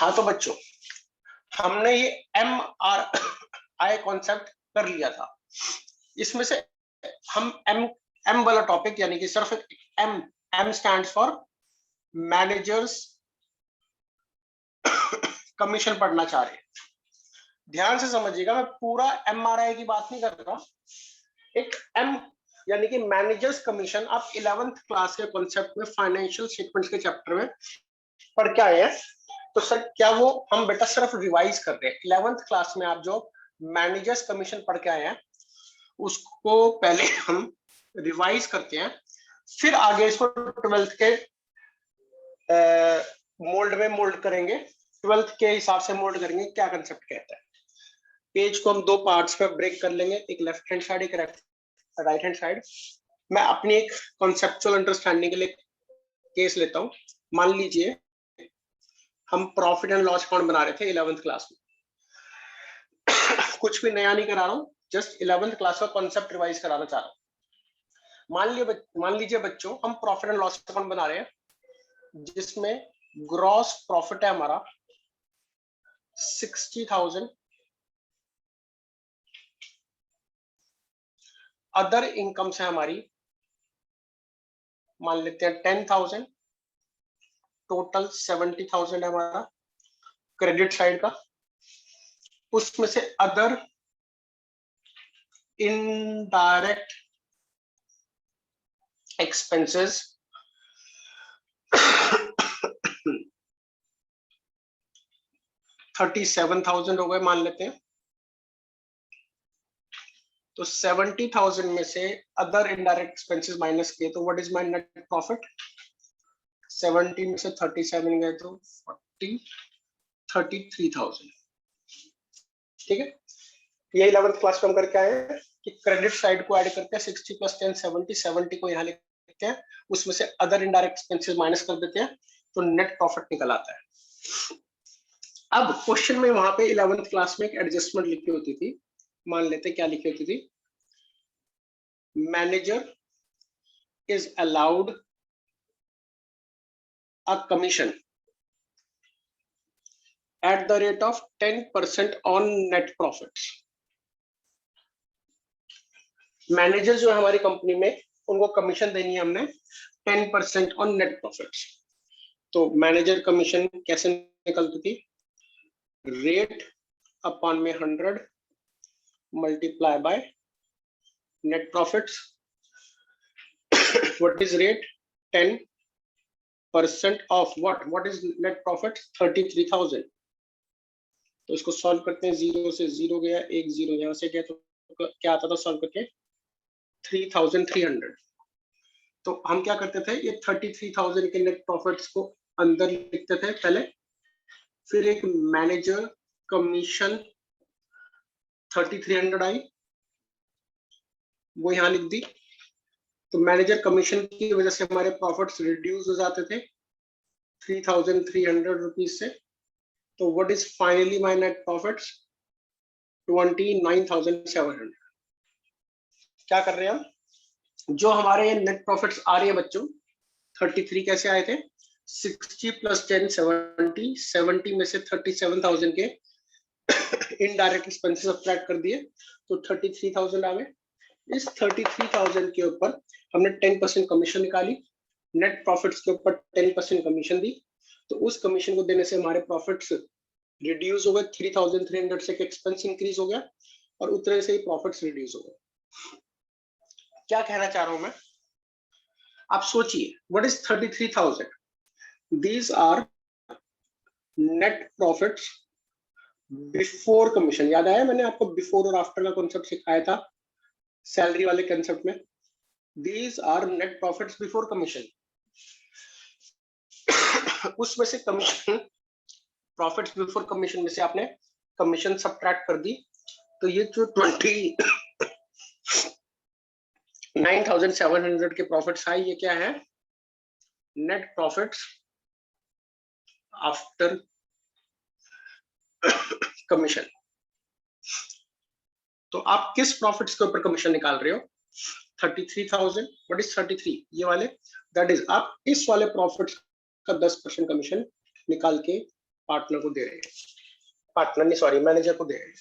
हाँ तो बच्चों, हमने ये MRI कॉन्सेप्ट कर लिया था। इसमें से हम एम वाला टॉपिक यानी कि सिर्फ M stands for managers commission पढ़ना चाह रहे हैं। ध्यान से समझिएगा, मैं पूरा MRI की बात नहीं कर रहा। एक एम यानी कि मैनेजर्स कमीशन आप 11th क्लास के कॉन्सेप्ट में फाइनेंशियल स्टेटमेंट्स के चैप्टर में पढ़ के आए हैं। तो सर क्या वो हम बेटा सिर्फ रिवाइज कर रहे हैं? 11th क्लास में आप जो मैनेजर्स कमीशन पढ़ के आए हैं उसको पहले हम रिवाइज करते हैं, फिर आगे इसको 12th के मोल्ड में मोल्ड करेंगे, 12th के हिसाब से मोल्ड करेंगे क्या कंसेप्ट कहता है। पेज को हम दो पार्ट्स में ब्रेक कर लेंगे, एक लेफ्ट हैंड साइड एक राइट हैंड साइड। मैं अपनी एक कॉन्सेप्चुअल अंडरस्टैंडिंग के लिए केस लेता हूं। मान लीजिए हम प्रॉफिट एंड लॉस अकाउंट बना रहे थे 11th क्लास में। कुछ भी नया नहीं करा रहा हूं, जस्ट 11th क्लास का कॉन्सेप्ट रिवाइज कराना चाह रहा हूं। मान लीजिए बच्चों, हम प्रॉफिट एंड लॉस अकाउंट बना रहे हैं जिसमें ग्रॉस प्रॉफिट है हमारा 60,000, अदर इनकम से हमारी मान लेते हैं 10,000, टोटल 70,000 है हमारा क्रेडिट साइड का। उसमें से अदर इनडायरेक्ट एक्सपेंसेस 37,000 हो गए मान लेते हैं। तो 70,000 में से अदर इनडायरेक्ट एक्सपेंसेस माइनस किए तो what is my net profit? 70 में से 37 गए तो 33,000। ठीक है, ये 11th क्लास में हम करके आए हैं कि क्रेडिट साइड को ऐड करके 60 + 10 70, 70 को यहाँ लिखते हैं, उसमें से अदर इनडायरेक्ट एक्सपेंसेस माइनस कर देते हैं तो नेट प्रॉफिट निकल आता है। अब क्वेश्चन में वहां पे 11th क्लास में एक एडजस्टमेंट लिखी होती थी, मान लेते क्या लिखी होती थी? Manager is allowed a commission at the rate of 10% on net profits। Manager जो है हमारी कंपनी में, उनको कमीशन देनी है हमने 10% ऑन नेट प्रॉफिट्स। तो मैनेजर कमीशन कैसे निकलती थी? रेट अपॉन में 100 multiply by net profits. What is rate? 10% of what is net profit? 33,000। तो इसको सॉल्व करते हैं, 0 से 0 गया, 1 0 यहां से गया, तो क्या आता था सॉल्व करके? 3,300। तो हम क्या करते थे, ये 33,000 के नेट प्रॉफिट्स को अंदर लिखते थे पहले, फिर एक मैनेजर कमीशन 3,300 आई, वो यहां लिख दी। तो मैनेजर कमीशन की वजह से हमारे प्रॉफिट्स रिड्यूस हो जाते थे 3,300 रुपीज से। तो what is finally my net profits? 29,700। क्या कर रहे हैं हम? जो हमारे नेट प्रॉफिट्स आ रही है बच्चों 33 कैसे आए थे? 60 + 10 70, 70 में से 37,000 के इनडायरेक्ट एक्सपेंसेस सब्ट्रैक्ट कर दिए तो 33,000 आ गए। इस 33,000 के ऊपर हमने 10% कमीशन निकाली, नेट प्रॉफिट्स के ऊपर 10% कमीशन दी, तो उस कमीशन को देने से हमारे प्रॉफिट्स रिड्यूस हो गए 3,300 से, एक्सपेंस इंक्रीज हो गया और उतने से ही प्रॉफिट्स रिड्यूस हो गए। क्या कहना चाह रहा हूं मैं? आप सोचिए, what is 33,000? These are net profits before commission. याद आया मैंने आपको बिफोर और आफ्टर का कॉन्सेप्ट सिखाया था सैलरी वाले कॉन्सेप्ट में? These are net profits before commission. उसमें से कमीशन, प्रॉफिट्स बिफोर कमीशन में से आपने कमीशन सब्ट्रैक्ट कर दी, तो ये जो 29,700 के प्रॉफिट्स आए, ये क्या है? Net profits after commission. तो आप किस प्रॉफिट्स के ऊपर कमीशन निकाल रहे हो? 33,000। What is 33? ये वाले, दैट इज आप इस वाले प्रॉफिट्स का 10% कमीशन निकाल के पार्टनर को दे रहे हैं, पार्टनर नहीं सॉरी मैनेजर को दे रहे हैं।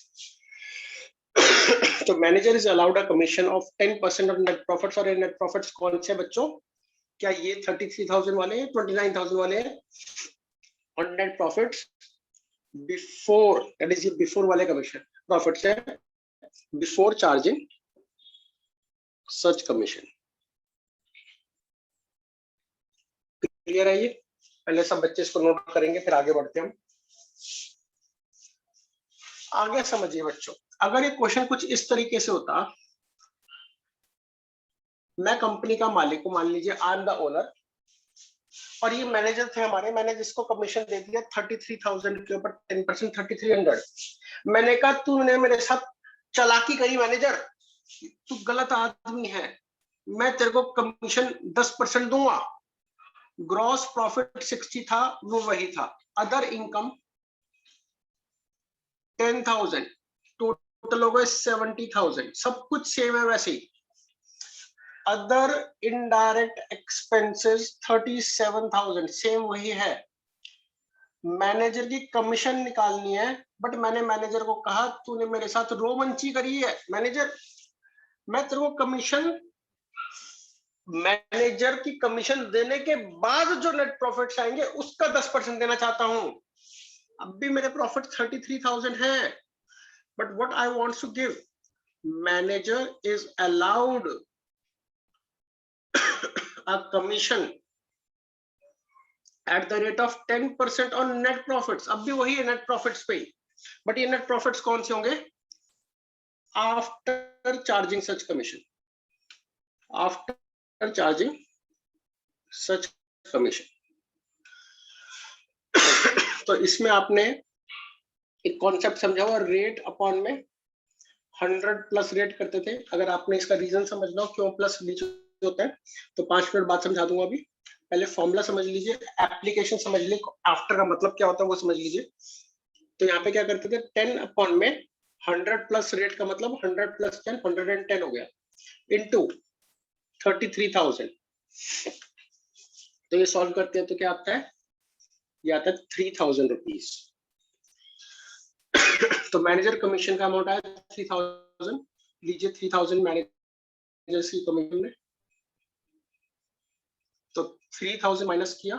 तो manager is allowed a commission of 10% of net profits. और नेट प्रॉफिट्स कौन से बच्चों, क्या ये 33,000 वाले हैं, 29,000 वाले हैं? और net profits before, that is ये बिफोर वाले कमीशन प्रॉफिट्स है, बिफोर चार्जिंग सच कमीशन। क्लियर है ये? पहले सब बच्चे इसको नोट करेंगे, फिर आगे बढ़ते हैं हम। आगे समझिए बच्चों, अगर ये क्वेश्चन कुछ इस तरीके से होता, मैं कंपनी का मालिक हूं, मान लीजिए आई एम द ओनर, और ये मैनेजर थे हमारे, मैंने जिसको कमीशन दे दिया 33,000 के ऊपर 10% 3300। मैंने कहा तूने मेरे साथ चालाकी करी मैनेजर, तू गलत आदमी है, मैं तेरे को कमीशन 10% दूंगा। ग्रॉस प्रॉफिट 60 था, वो वही था। अदर इनकम 10,000, टोटल हो गए 70,000, सब कुछ सेम है वैसे ही। अदर इनडायरेक्ट एक्सपेंसेस 37,000, सेम वही है। मैनेजर की कमीशन निकालनी है, बट मैंने मैनेजर को कहा तूने मेरे साथ रोमंची करी है मैनेजर, मैं तेरे को कमीशन, मैनेजर की कमीशन देने के बाद जो नेट प्रॉफिट्स आएंगे उसका 10% देना चाहता हूं। अब भी मेरे प्रॉफिट 33,000 है, but what I want to give, manager is allowed a commission at the rate of 10% on net profits। अब भी वही है net profits पे, बट ये net profits कौन से होंगे? आफ्टर चार्जिंग सच कमीशन, आफ्टर चार्जिंग सच कमीशन। तो इसमें आपने एक कॉन्सेप्ट समझा हुआ, रेट अपॉन में 100 प्लस रेट करते थे। अगर आपने इसका रीजन समझना हो क्यों प्लस नीचे होता है तो 5 मिनट बाद समझा दूंगा। अभी पहले फॉर्मूला समझ लीजिए, एप्लीकेशन समझ लीजिए, आफ्टर का मतलब क्या होता है वो समझ लीजिए। तो यहाँ पे क्या करते थे, 10 अपॉन में 100 प्लस रेट का मतलब 100 प्लस 10 110 हो गया, इनटू 33,000। तो ये सॉल्व करते हैं तो क्या आता है, ये आता है 3,000 रुपीज। तो मैनेजर कमीशन का अमाउंट आया 3,000, लीजिए 3,000 मैनेजर की कमीशन है, तो 3,000 माइनस किया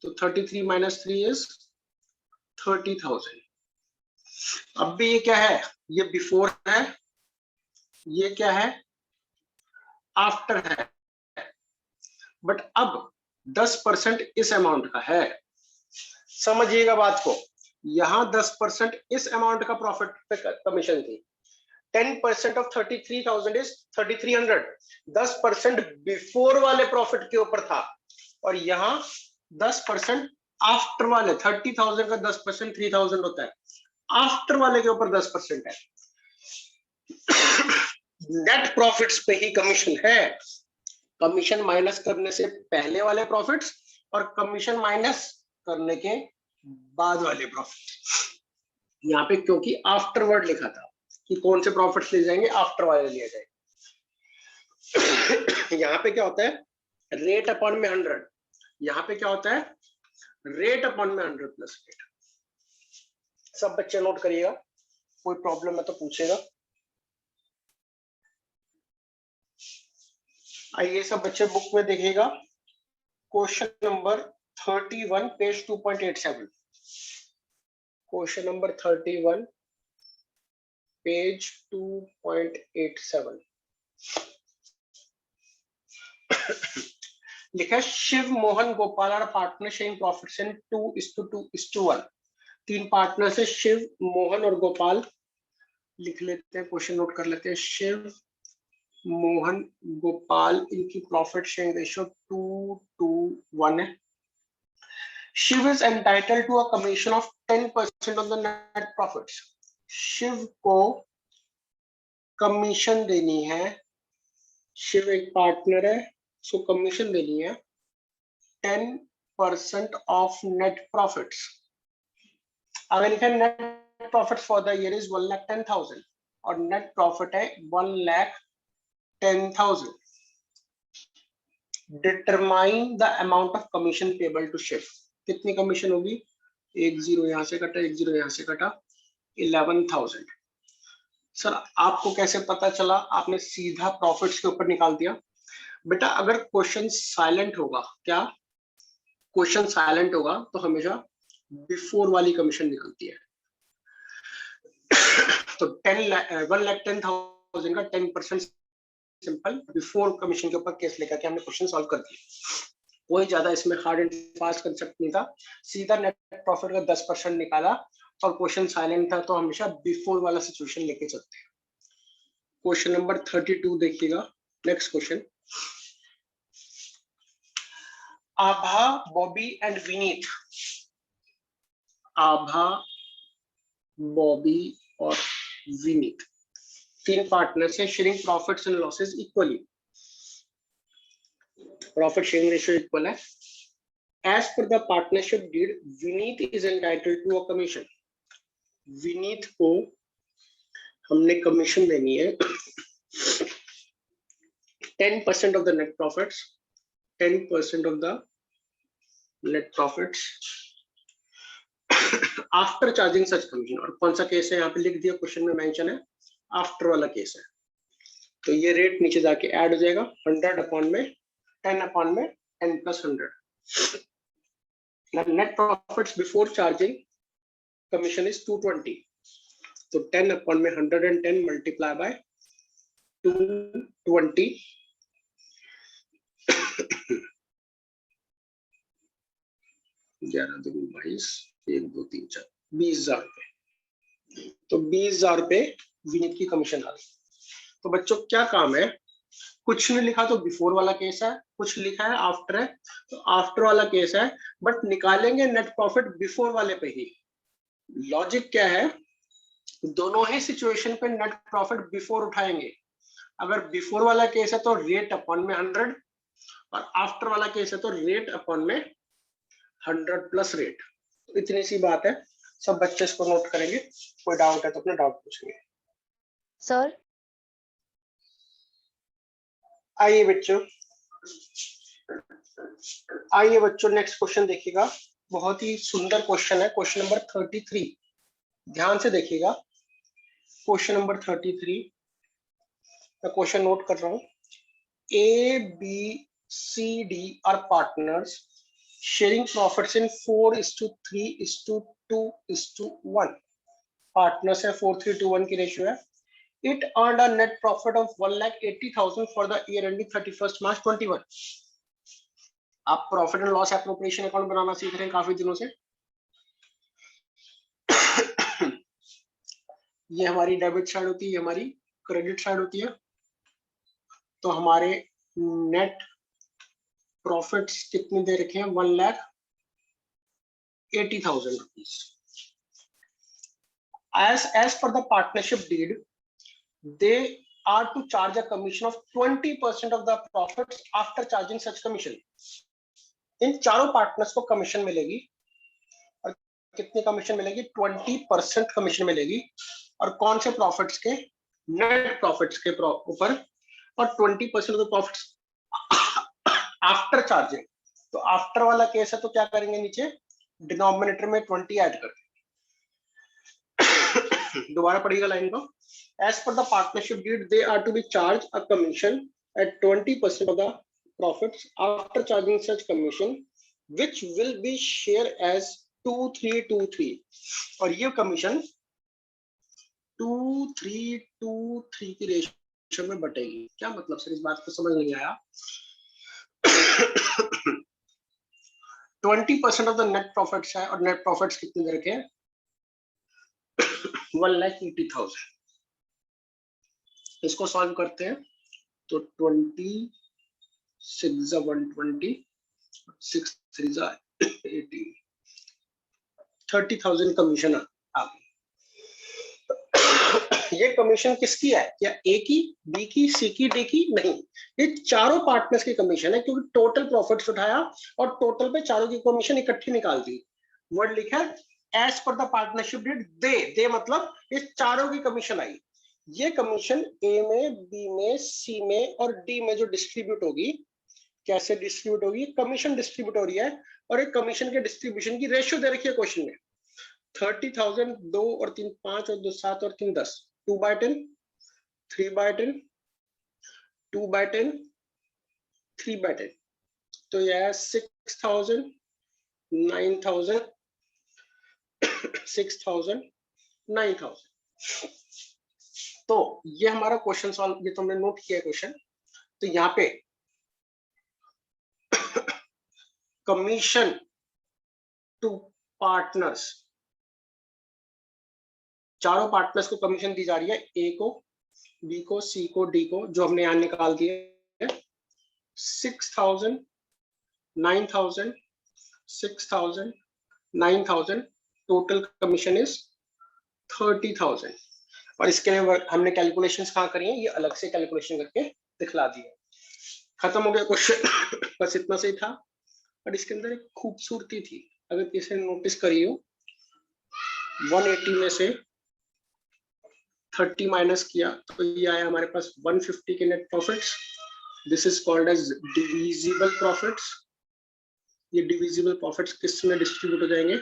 तो 33 माइनस 3 इज 30,000। अब भी ये क्या है, ये बिफोर है, ये क्या है, आफ्टर है, बट अब 10% इस अमाउंट का है। समझिएगा बात को, यहां 10% इस अमाउंट का प्रॉफिट पे कमीशन थी। 10% ऑफ 33,000 इज 3,300, 10% बिफोर वाले प्रॉफिट के ऊपर था, और यहां 10% आफ्टर वाले, 30,000 का 10% 3,000 होता है, आफ्टर वाले के ऊपर 10% है। नेट प्रॉफिट्स पे ही कमीशन है, कमीशन माइनस करने से पहले वाले प्रॉफिट्स और कमीशन माइनस करने के बाद वाले प्रॉफिट। यहाँ पे क्योंकि आफ्टरवर्ड लिखा था कि कौन से प्रॉफिट्स ले जाएंगे, आफ्टर वाले लिए जाएंगे। यहाँ पे क्या होता है, रेट अपॉन में 100, यहाँ पे क्या होता है, रेट अपॉन में 100 प्लस रेट। सब बच्चे नोट करिएगा, कोई प्रॉब्लम है तो पूछेगा। आइए सब बच्चे बुक में देखिएगा, question number 31 page 2.87, question number 31 page 2.87 लिखा है, Shiv Mohan Gopal are partner sharing profits in 2:2:1। तीन पार्टनर से शिव मोहन और गोपाल, लिख लेते हैं, क्वेश्चन नोट कर लेते हैं। शिव मोहन गोपाल, इनकी प्रॉफिट शेयरिंग रेशियो 2:1 है। Shiv is entitled to a commission of 10% on the net profits. Shiv को कमीशन देनी है, शिव एक पार्टनर है, उसको कमीशन देनी है 10% ऑफ नेट प्रॉफिट्स। अगर लिखा है net profit for the year is 1,10,000 और नेट प्रॉफिट है 1,10,000, determine the amount of commission payable to Shiv. कितनी कमीशन होगी, एक जीरो यहाँ से कटा, एक जीरो यहाँ से कटा, 11,000। सर आपको कैसे पता चला? आपने सीधा प्रॉफिट्स के ऊपर निकाल दिया। बेटा अगर क्वेश्चन साइलेंट होगा, क्या क्वेश्चन साइलेंट होगा तो हमेशा बिफोर वाली कमीशन निकलती है। तो 1,10,000 का 10% सिंपल बिफोर कमीशन के ऊपर केस लेकर के हमने क्वेश्चन सॉल्व कर दिया। कोई ज्यादा इसमें हार्ड एंड फास्ट कंसेप्ट नहीं था, सीधा नेट प्रॉफिट का 10% निकाला और क्वेश्चन साइलेंट था तो हमेशा बिफोर वाला सिचुएशन लेके चलते हैं। क्वेश्चन नंबर 32 देखिएगा। Next question, Abha, Bobby and Vineet, Abha, Bobby और विनीत तीन पार्टनर्स हैं, sharing profits and losses equally, profit sharing ratio equal है। As per the partnership deed, Vineet is entitled to a commission. Vineet को हमने कमीशन देनी है 10% of the net profits, 10% of the net profits after charging such commission। और कौन सा case है यहाँ पे लिख दिया, क्वेश्चन में मेंशन है, आफ्टर वाला केस है। तो ये रेट नीचे जाके ऐड हो जाएगा 100 अपॉन में 10 अपॉन में 10 plus 100। Net profits before charging commission is 220. So 10 upon में 110 multiply by 220 11 दूनी 22 1 2 3 4 20,000 रुपए। तो 20,000 रुपए विनीत की कमीशन आ गई। तो बच्चों क्या काम है, कुछ नहीं लिखा तो बिफोर वाला केस है, कुछ लिखा है आफ्टर है तो आफ्टर वाला केस है, बट निकालेंगे नेट प्रॉफिट बिफोर वाले पे ही। लॉजिक क्या है, दोनों ही सिचुएशन पे नेट प्रॉफिट बिफोर उठाएंगे। अगर बिफोर वाला केस है तो रेट अपॉन में 100 और आफ्टर वाला केस है तो रेट अपॉन में 100 प्लस रेट। तो इतनी सी बात है, सब बच्चे इसको नोट करेंगे, कोई डाउट है तो अपना डाउट पूछेंगे। सर आइए बच्चों नेक्स्ट क्वेश्चन देखिएगा, बहुत ही सुंदर क्वेश्चन है, क्वेश्चन नंबर 33। ध्यान से देखिएगा, क्वेश्चन नंबर 33 मैं क्वेश्चन नोट कर रहा हूं। A B C D are partners sharing profits in 4:3:2:1। Partners है, 4:3:1 की रेशियो है। It earned a net profit of 1,80,000 for the year ending 31st March 21। आप profit and loss appropriation account बनाना सीख रहे हैं काफी दिनों से। ये हमारी डेबिट साइड होती है, ये हमारी क्रेडिट साइड होती है। तो हमारे नेट प्रॉफिट्स कितने दे रखे हैं, 1,80,000 rupees. As per the partnership deed, they are to charge a commission of 20% of the profits after charging such commission। इन चारों पार्टनर्स को कमीशन मिलेगी, और कितनी कमीशन मिलेगी, 20% कमीशन मिलेगी। और कौन से प्रॉफिट्स के, नेट प्रॉफिट्स के ऊपर, और 20% of the profits after charging. तो आफ्टर वाला केस है तो क्या करेंगे, नीचे डिनोमिनेटर में 20 ऐड कर। दोबारा पढ़िएगा लाइन को। As per the partnership deed, they are to be charged a commission at 20% of the profits after charging such commission, which will be shared as 2:3:2:3। और ये कमीशन 2:3:2:3 की रेशियो में बटेगी। क्या मतलब सर, इस बात को समझ नहीं आया। 20% ऑफ द नेट प्रॉफिट्स है, और नेट प्रॉफिट्स कितने दे रखे हैं, 1,80,000। इसको सॉल्व करते हैं तो 20 6 120 6 3 80 30,000 कमीशन आ गई। ये कमीशन किसकी है, क्या ए की, बी की, सी की, डी की? नहीं, ये चारों पार्टनर्स की कमीशन है, क्योंकि टोटल प्रॉफिट्स उठाया और टोटल पे चारों की कमीशन इकट्ठी निकाल दी। वर्ड लिखा है as per the partnership deed, दे मतलब ये चारों की कमीशन आई। ये कमीशन ए में, बी में, सी में और डी में जो डिस्ट्रीब्यूट होगी, कैसे डिस्ट्रीब्यूट होगी, कमीशन डिस्ट्रीब्यूट हो रही है और एक कमीशन के डिस्ट्रीब्यूशन की रेशियो दे रखी है क्वेश्चन में। 30,000 2 और 3 5 और 2 7 और 3 10, 2/10, 3/10, 2/10, 3/10, तो यह है 6,000, 9,000, 6,000, 9,000। तो ये हमारा क्वेश्चन सॉल्व, ये तो हमने नोट किया क्वेश्चन। तो यहाँ पे कमीशन टू पार्टनर्स, चारों पार्टनर्स को कमीशन दी जा रही है, ए को, बी को, सी को, डी को, जो हमने यहां निकाल दिए। 6,000, 9,000, 6,000, 9,000, टोटल कमीशन इज 30,000। और इसके लिए हमने कैलकुलेशंस कहाँ करी है, ये अलग से कैलकुलेशन करके दिखला दी है। खत्म हो गया क्वेश्चन। बस इतना सही था। और इसके अंदर एक खूबसूरती थी, अगर किसी ने नोटिस करी हो, 180 में से 30 माइनस किया तो ये आया हमारे पास 150 के net profits. This is called as divisible profits. ये डिविजिबल प्रॉफिट्स किस में डिस्ट्रीब्यूट हो जाएंगे,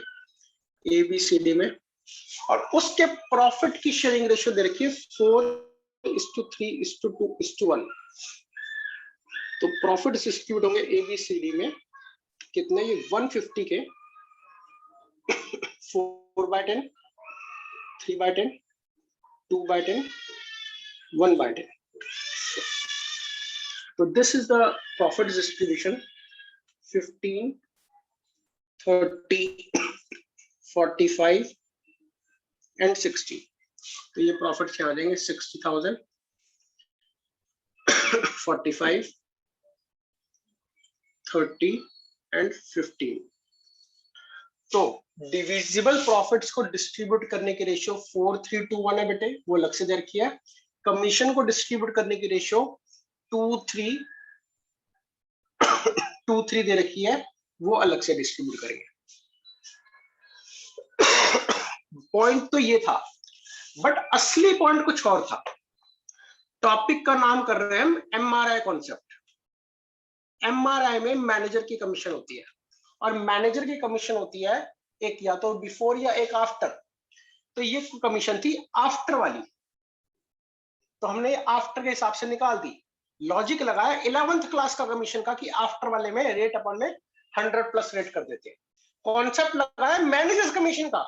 ए बी सी डी में। और उसके प्रॉफिट की शेयरिंग रेशियो दे रखी है 4:3:2:1। तो प्रॉफिट डिस्ट्रीब्यूट होंगे ए बी सी डी में कितने, ये 150 के 4/10, 3/10, 2/10, 1/10. So this is the profit distribution 15, 30, 45 and 60. तो ये प्रॉफिट क्या आ जाएंगे, 60,000, 45, 30 and 15. तो डिविजिबल प्रॉफिट्स को डिस्ट्रीब्यूट करने की रेशियो 4:3:1 है बेटे, वो अलग से दे रखी है। कमीशन को डिस्ट्रीब्यूट करने की रेशियो 2:3:2:3 दे रखी है, वो अलग से डिस्ट्रीब्यूट करेंगे। पॉइंट तो ये था, बट असली पॉइंट कुछ और था। टॉपिक का नाम कर रहे हैं हम एमआरआई कॉन्सेप्ट। एमआरआई में मैनेजर की कमीशन होती है, और मैनेजर की कमीशन होती है एक या तो बिफोर या एक आफ्टर। तो ये कमीशन थी आफ्टर वाली, तो हमने आफ्टर के हिसाब से निकाल दी। लॉजिक लगाया 11th क्लास का कमीशन का कि आफ्टर वाले में रेट अपन में 100+ रेट कर देते हैं। कॉन्सेप्ट लगाया मैनेजर कमीशन का,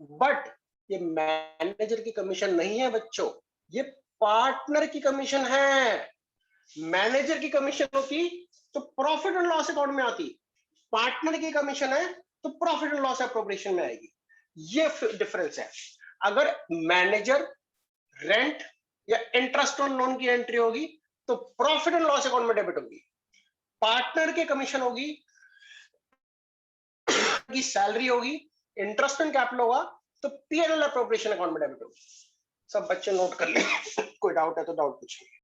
बट ये मैनेजर की कमीशन नहीं है बच्चों, ये पार्टनर की कमीशन है। मैनेजर की कमीशन होती तो प्रॉफिट एंड लॉस अकाउंट में आती, पार्टनर की कमीशन है तो प्रॉफिट एंड लॉस एप्रोप्रिएशन में आएगी। ये डिफरेंस है। अगर मैनेजर रेंट या इंटरेस्ट ऑन लोन की एंट्री होगी तो प्रॉफिट एंड लॉस अकाउंट में डेबिट होगी। पार्टनर की कमीशन होगी, की सैलरी होगी, इंटरेस्ट एंड कैपिटल होगा तो पीएनएल एप्रोप्रिएशन अकाउंट में डेबिट होगी। सब बच्चे नोट कर ले। कोई डाउट है तो डाउट पूछिए।